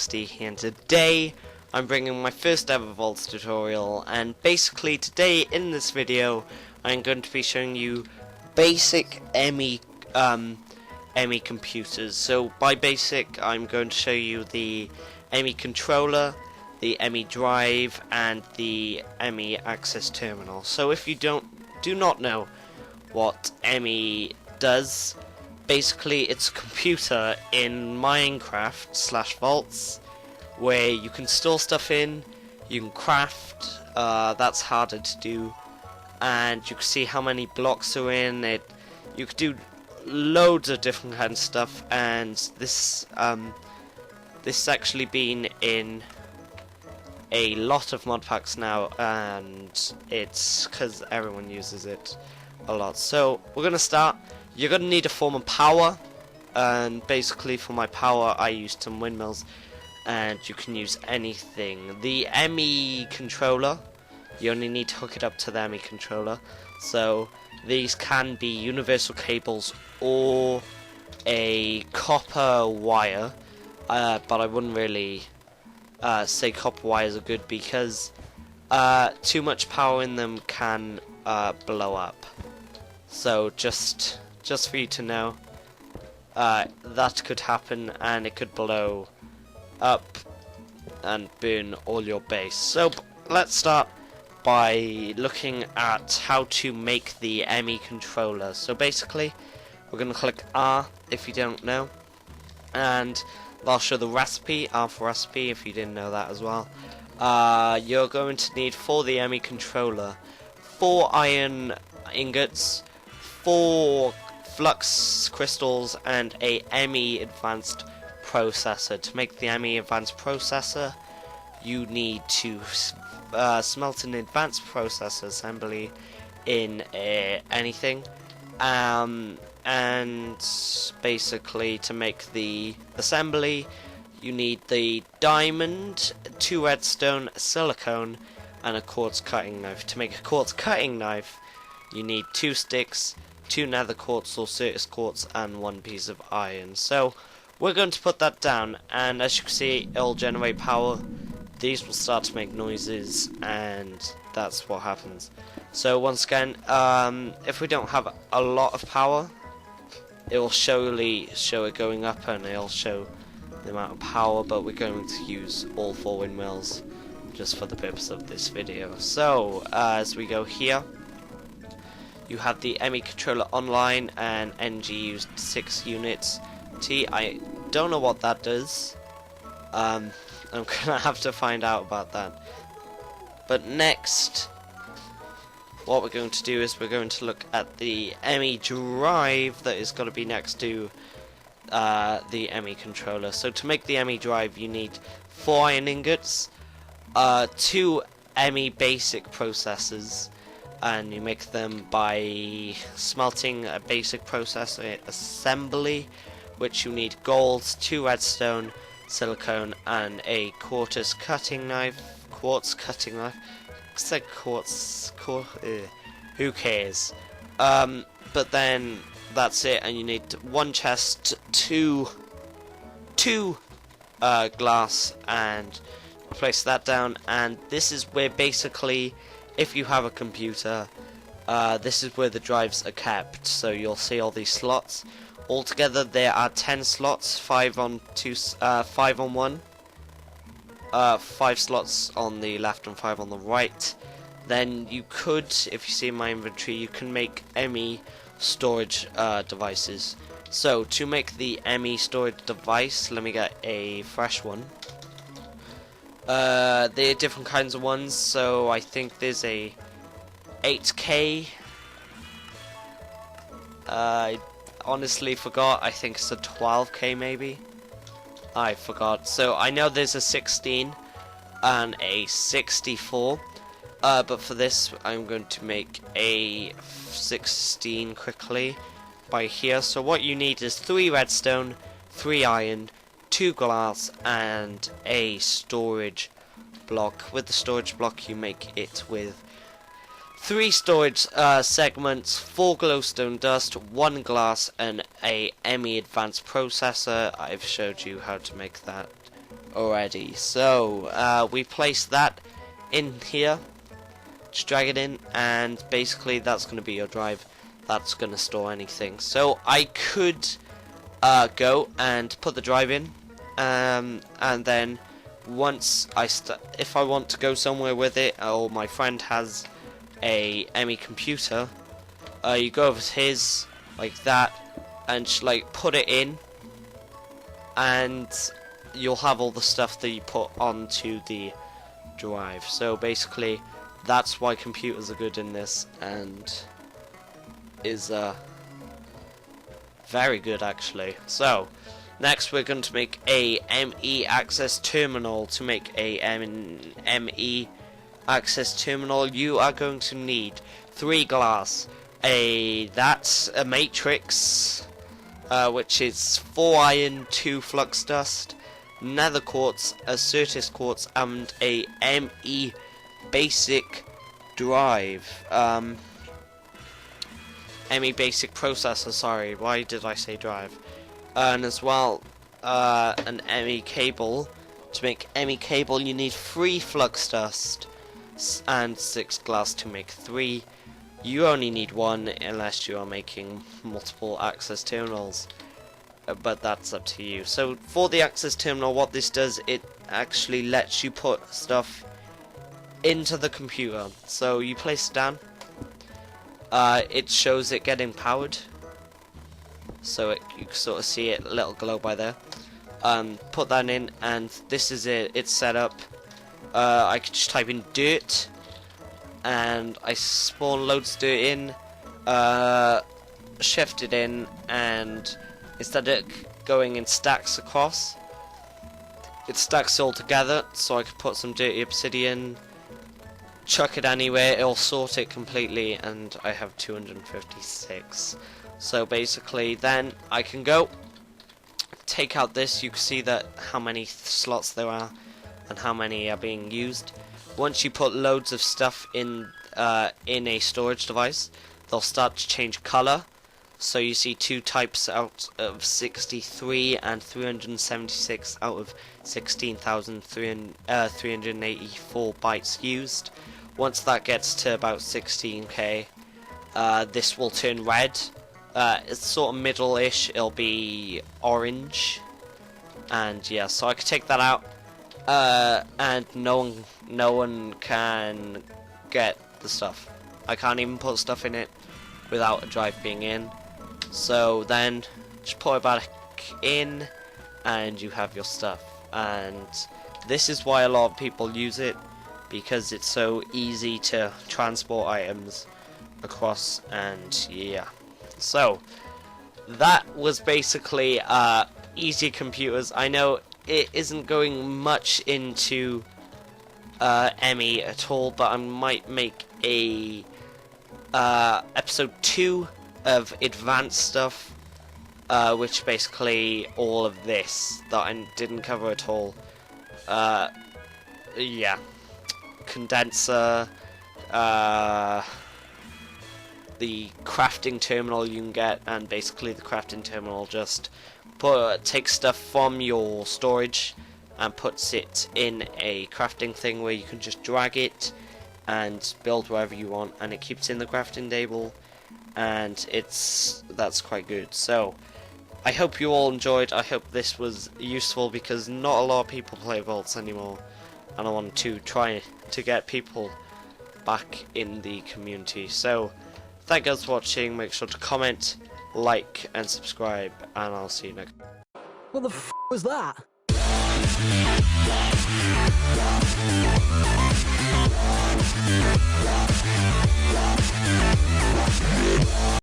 60, and today I'm bringing my first ever Voltz tutorial, and basically today in this video I'm going to be showing you basic Emmy computers. So by basic I'm going to show you the Emmy controller, the Emmy Drive, and the Emmy access terminal. So if you do not know what Emmy does, basically it's a computer in Minecraft / Voltz where you can store stuff in, you can craft, that's harder to do, and you can see how many blocks are in it. You could do loads of different kinds of stuff, and this has actually been in a lot of mod packs now, and it's because everyone uses it a lot. So we're gonna start. You're gonna need a form of power, and basically for my power I used some windmills, and you can use anything. The Emmy controller, you only need to hook it up to the Emmy controller. So these can be universal cables or a copper wire, but I wouldn't really say copper wires are good because too much power in them can blow up. So just for you to know, that could happen, and it could blow up and burn all your base. So let's start by looking at how to make the Emmy controller. So basically we're going to click R if you don't know, and I'll show the recipe, R for recipe, if you didn't know that as well. You're going to need, for the Emmy controller, 4 iron ingots, 4 flux crystals, and a Emmy advanced processor. To make the Emmy advanced processor, you need to smelt an advanced processor assembly in anything, and basically to make the assembly you need the diamond, 2 redstone, silicone, and a quartz cutting knife. To make a quartz cutting knife you need 2 sticks, 2 nether quartz or Certus quartz, and 1 piece of iron. So we're going to put that down, and as you can see it'll generate power. These will start to make noises, and that's what happens. So once again, if we don't have a lot of power, it will surely show it going up, and it'll show the amount of power, but we're going to use all 4 windmills just for the purpose of this video. So as we go here, you have the Emmy controller online, and NG used 6 units. T, I don't know what that does. I'm gonna have to find out about that. But next, what we're going to do is we're going to look at the Emmy Drive that is going to be next to the Emmy controller. So to make the Emmy Drive you need 4 iron ingots, 2 Emmy basic processors, and you make them by smelting a basic processor assembly, which you need gold, 2 redstone, silicone, and a quartz cutting knife. Said quartz. Who cares? But then that's it, and you need 1 chest, 2 glass, and place that down. And this is where basically, if you have a computer, this is where the drives are kept. So you'll see all these slots. Altogether there are 10 slots, 5 on 1, 5 slots on the left and 5 on the right. Then you could, if you see in my inventory, you can make Emmy storage devices. So to make the Emmy storage device, let me get a fresh one. There are different kinds of ones, so I think there's a 8K. I honestly forgot. I think it's a 12K maybe. I forgot. So I know there's a 16 and a 64. But for this I'm going to make a 16 quickly by here. So what you need is 3 redstone, 3 iron, 2 glass, and a storage block. With the storage block you make it with 3 storage segments, 4 glowstone dust, 1 glass, and a Emmy advanced processor. I've showed you how to make that already. So we place that in here, just drag it in, and basically that's going to be your drive. That's going to store anything. So I could go and put the drive in, and then once if I want to go somewhere with it, or my friend has a Emmy computer, you go over to his like that, and just, like, put it in, and you'll have all the stuff that you put onto the drive. So basically that's why computers are good in this, and is very good actually. So next we're going to make a ME access terminal. To make a ME access terminal, you are going to need 3 glass, that's a matrix, which is 4 iron, 2 flux dust, nether quartz, a certus quartz, and a ME basic drive. ME basic processor, sorry, why did I say drive? And as well, an ME cable. To make ME cable you need 3 flux dust and 6 glass to make 3. You only need 1 unless you are making multiple access terminals, but that's up to you. So for the access terminal, what this does, it actually lets you put stuff into the computer. So you place it down, it shows it getting powered, so you can sort of see it, a little glow by there. Put that in, and this is it, it's set up. I could just type in dirt, and I spawn loads of dirt in, shift it in, and instead of going in stacks across, it stacks all together. So I could put some dirty obsidian, chuck it anywhere, it'll sort it completely, and I have 256. So basically then I can go take out this. You can see that how many slots there are and how many are being used. Once you put loads of stuff in a storage device, they'll start to change color. So you see 2 types out of 63 and 376 out of 16,384 bytes used. Once that gets to about 16k, this will turn red. It's sort of middle-ish, it'll be orange, and yeah, so I could take that out, and no one can get the stuff. I can't even put stuff in it without a drive being in. So then just put it back in, and you have your stuff. And this is why a lot of people use it, because it's so easy to transport items across, and yeah. So that was basically easy computers. I know it isn't going much into Emmy at all, but I might make a episode 2 of advanced stuff, which basically all of this that I didn't cover at all. Yeah, condenser, the crafting terminal you can get, and basically the crafting terminal just takes stuff from your storage and puts it in a crafting thing where you can just drag it and build wherever you want, and it keeps in the crafting table, and that's quite good. So I hope you all enjoyed. I hope this was useful, because not a lot of people play Voltz anymore, and I want to try to get people back in the community. So thank you guys for watching. Make sure to comment, like, and subscribe, and I'll see you next. What the f was that?